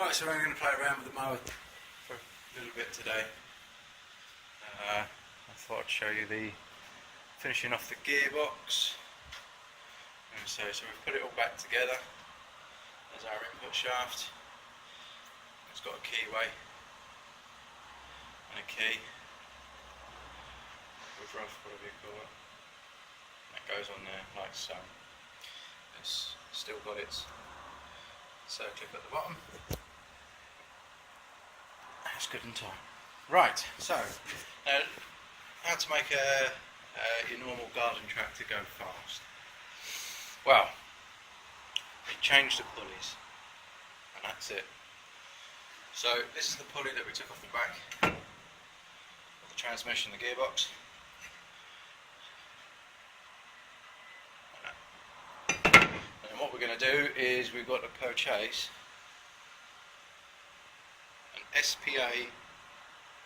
Right, so I'm going to play around with the mower for a little bit today. I thought I'd show you the finishing off the gearbox. And so we've put it all back together. There's our input shaft. It's got a keyway and a key. With rough, whatever you call it. That goes on there like so. It's still got its circlip at the bottom. That's good in time. Right, so now how to make your normal garden tractor go fast. Well, we changed the pulleys, and that's it. So this is the pulley that we took off the back of the transmission, the gearbox. And what we're going to do is we've got to purchase an SPA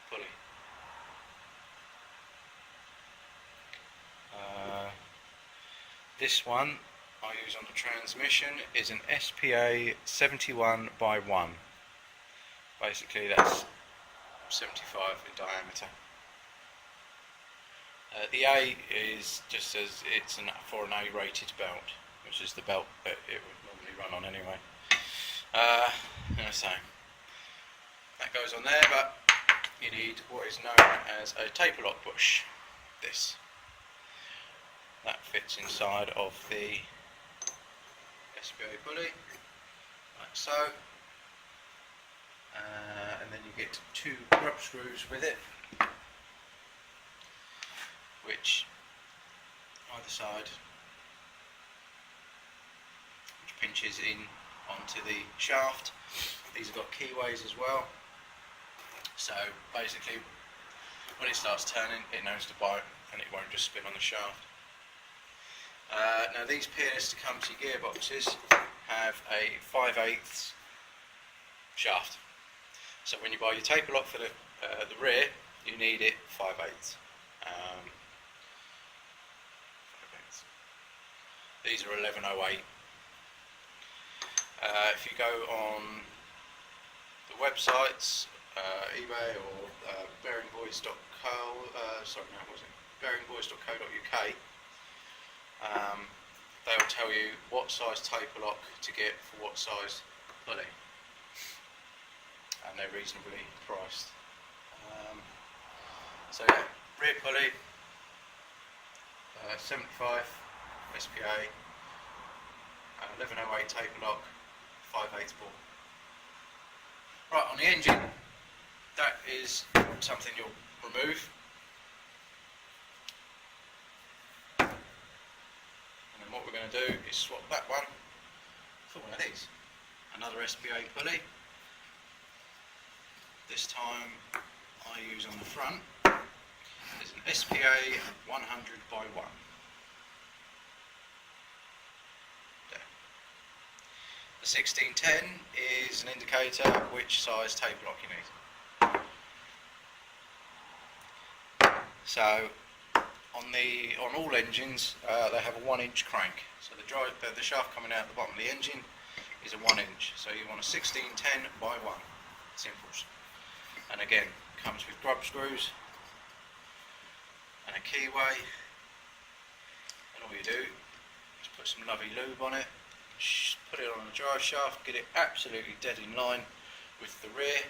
pulley. This one I use on the transmission is an SPA 71 by 1. Basically that's 75 in diameter. The A is just as it's for an A rated belt, which is the belt that it would normally run on anyway. So that goes on there, but you need what is known as a taper lock bush. This. That fits inside of the SPA pulley, like so. And then you get 2 grub screws with it, which either side, which pinches in onto the shaft. These have got keyways as well, so basically when it starts turning it knows to bite and it won't just spin on the shaft. Now these piers to come to your gearboxes have a 5/8 shaft, so when you buy your taper lock for the rear you need it 5/8. These are 1108. If you go on the websites, eBay or bearingboys.co.uk, they'll tell you what size taper lock to get for what size pulley, and they're reasonably priced. So yeah, rear pulley, 75 SPA, 1108 taper lock, 5/8 ball. Right, on the engine, that is something you'll remove. And then what we're going to do is swap that one for one of these. Another SPA pulley. This time I use on the front is an SPA 100 by 1. The 1610 is an indicator which size taper lock you need. So on all engines they have a 1-inch crank. So the shaft coming out the bottom of the engine is a 1-inch. So you want a 1610 by 1. Simples. And again, comes with grub screws and a keyway. And all you do is put some lovely lube on it. Put it on the drive shaft, get it absolutely dead in line with the rear,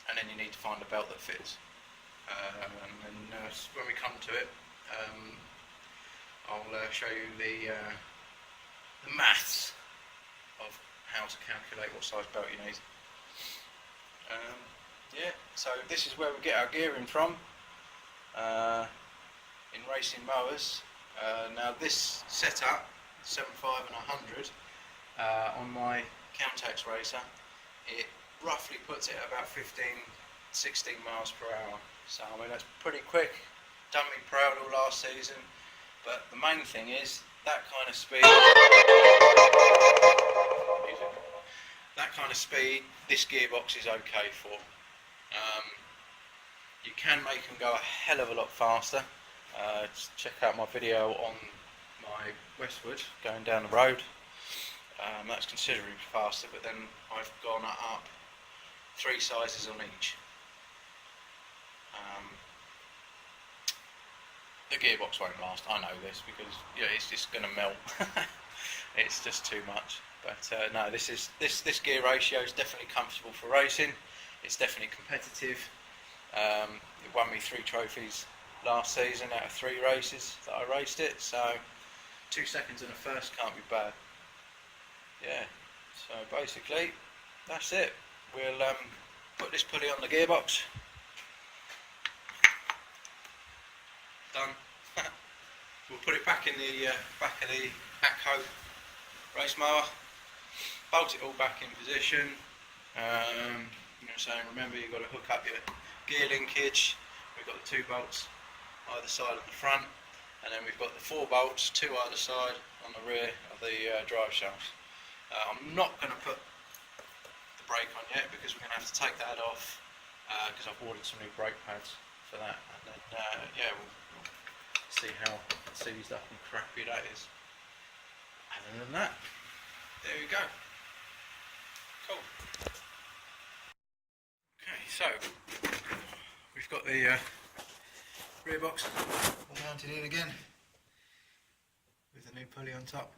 and then you need to find a belt that fits. And then when we come to it, I'll show you the maths of how to calculate what size belt you need. Yeah, so this is where we get our gearing from in racing mowers. Now this setup, 75 and 100, on my Camtax racer, it roughly puts it at about 15-16 miles per hour. So I mean that's pretty quick. Done me proud all last season. But the main thing is that kind of speed. This gearbox is okay for. You can make them go a hell of a lot faster. Check out my video on my Westwood going down the road. That's considerably faster, but then I've gone up 3 sizes on each. The gearbox won't last, I know this, because yeah, it's just going to melt. It's just too much. But no, this gear ratio is definitely comfortable for racing. It's definitely competitive. It won me 3 trophies last season out of 3 races that I raced it, so 2 seconds in the first can't be bad. Yeah, so basically that's it. We'll put this pulley on the gearbox. Done. We'll put it back in the back of the backhoe race mower, bolt it all back in position. So remember, you've got to hook up your gear linkage. We've got the 2 bolts either side of the front, and then we've got the 4 bolts, 2 either side on the rear of the drive shafts. I'm not going to put the brake on yet, because we're going to have to take that off, because I've ordered some new brake pads for that, and then yeah, we'll see how seized up and crappy that is. Other than that, there we go. Cool. Okay, so we've got the rear box mounted in again with the new pulley on top.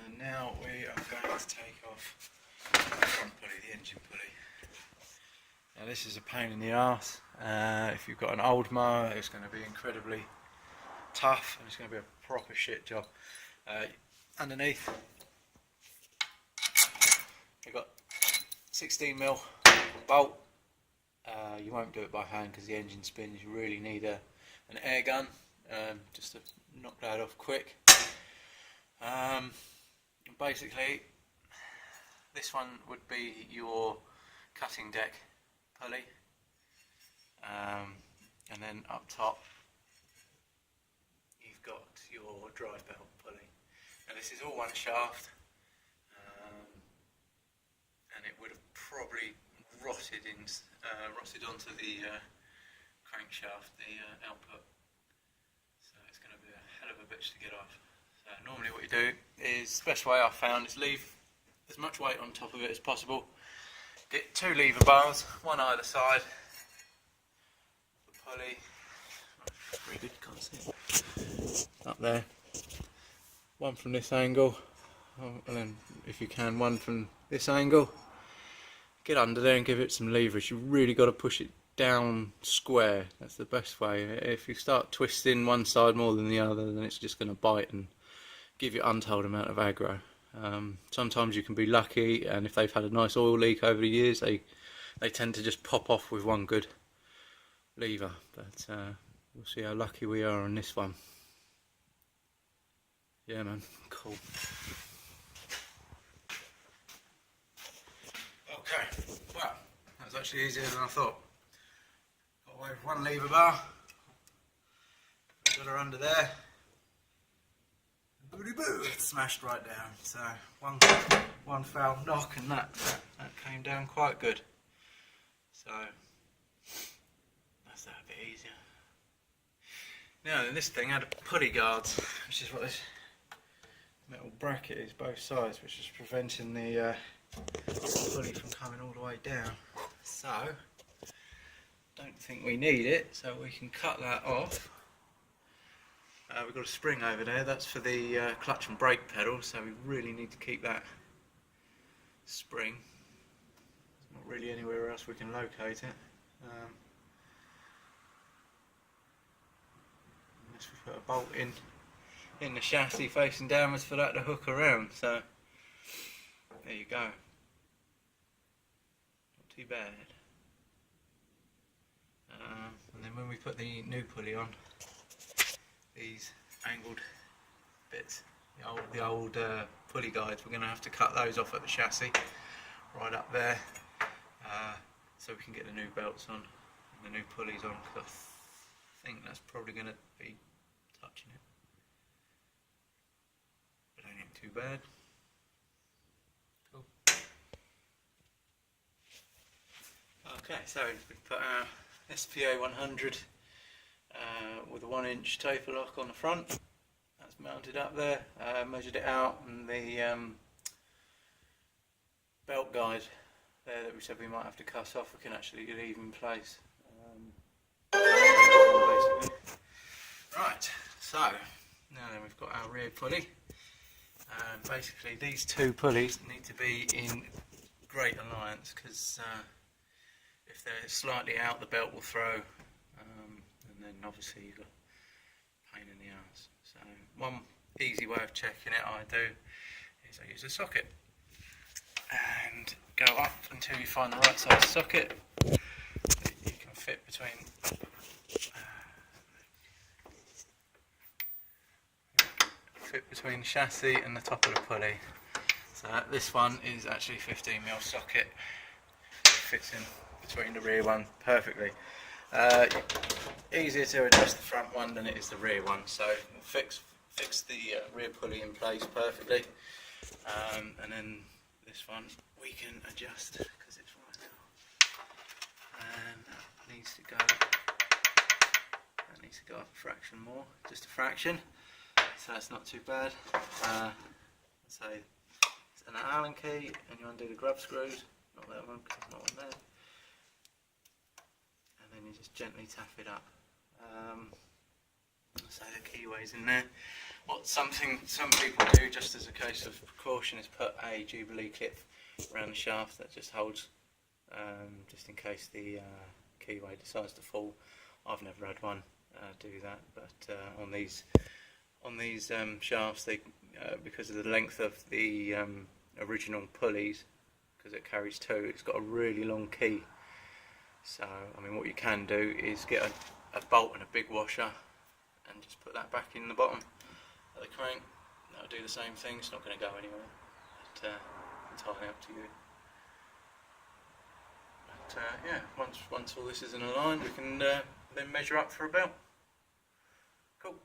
And now we are going to take off the front pulley, the engine pulley. Now this is a pain in the arse. If you've got an old mower, it's going to be incredibly tough, and it's going to be a proper shit job. Underneath, we've got 16mm bolt. You won't do it by hand because the engine spins. You really need an air gun just to knock that off quick. Basically, this one would be your cutting deck pulley, and then up top you've got your drive belt pulley. Now this is all one shaft, and it would have probably rotted onto the crankshaft, the output, so it's going to be a hell of a bitch to get off. So normally what you do is, the best way I've found is leave as much weight on top of it as possible. Get 2 lever bars, one either side of the pulley. Very good, can't see it. Up there. One from this angle, and then if you can, one from this angle. Get under there and give it some leverage. You've really got to push it down square. That's the best way. If you start twisting one side more than the other, then it's just going to bite and give you untold amount of aggro. Sometimes you can be lucky, and if they've had a nice oil leak over the years, they tend to just pop off with one good lever. But we'll see how lucky we are on this one. Yeah, man, cool. Okay, well, that was actually easier than I thought. Got away with one lever bar, got her under there, it smashed right down. So one foul knock, and that came down quite good. So that's that a bit easier. Now then, this thing had a pulley guards, which is what this metal bracket is, both sides, which is preventing the pulley from coming all the way down. So don't think we need it, so we can cut that off. We've got a spring over there, that's for the clutch and brake pedal, so we really need to keep that spring. There's not really anywhere else we can locate it. Unless we put a bolt in the chassis facing downwards for that to hook around, so there you go. Not too bad. And then when we put the new pulley on, these angled bits, the old pulley guides, we're going to have to cut those off at the chassis, right up there, so we can get the new belts on and the new pulleys on, because I think that's probably going to be touching it. But ain't too bad. Cool. Okay, so we put our SPA 100 with a 1-inch taper lock on the front. That's mounted up there, measured it out, and the belt guide there that we said we might have to cut off, we can actually leave in place. Basically. Right, so now then we've got our rear pulley. Basically these two pulleys need to be in great alliance, because if they're slightly out, the belt will throw, and then obviously you've got pain in the arse. So one easy way of checking it I do is I use a socket and go up until you find the right size socket that you can fit between the chassis and the top of the pulley. So this one is actually a 15mm socket, it fits in between the rear one perfectly. Easier to adjust the front one than it is the rear one, so fix the rear pulley in place perfectly, and then this one we can adjust because it's right now, and that needs to go up a fraction more, just a fraction, so that's not too bad. So it's an Allen key, and you undo the grub screws, not that one because there's not one there, and then you just gently tap it up. So the keyway's in there. What some people do, just as a case of precaution, is put a Jubilee clip around the shaft that just holds, just in case the keyway decides to fall. I've never had one do that, but on these shafts, they because of the length of the original pulleys, because it carries two, it's got a really long key. So I mean, what you can do is get a bolt and a big washer and just put that back in the bottom of the crank. That'll do the same thing. It's not going to go anywhere, but entirely up to you. But yeah, once all this is in a line, we can then measure up for a belt. Cool.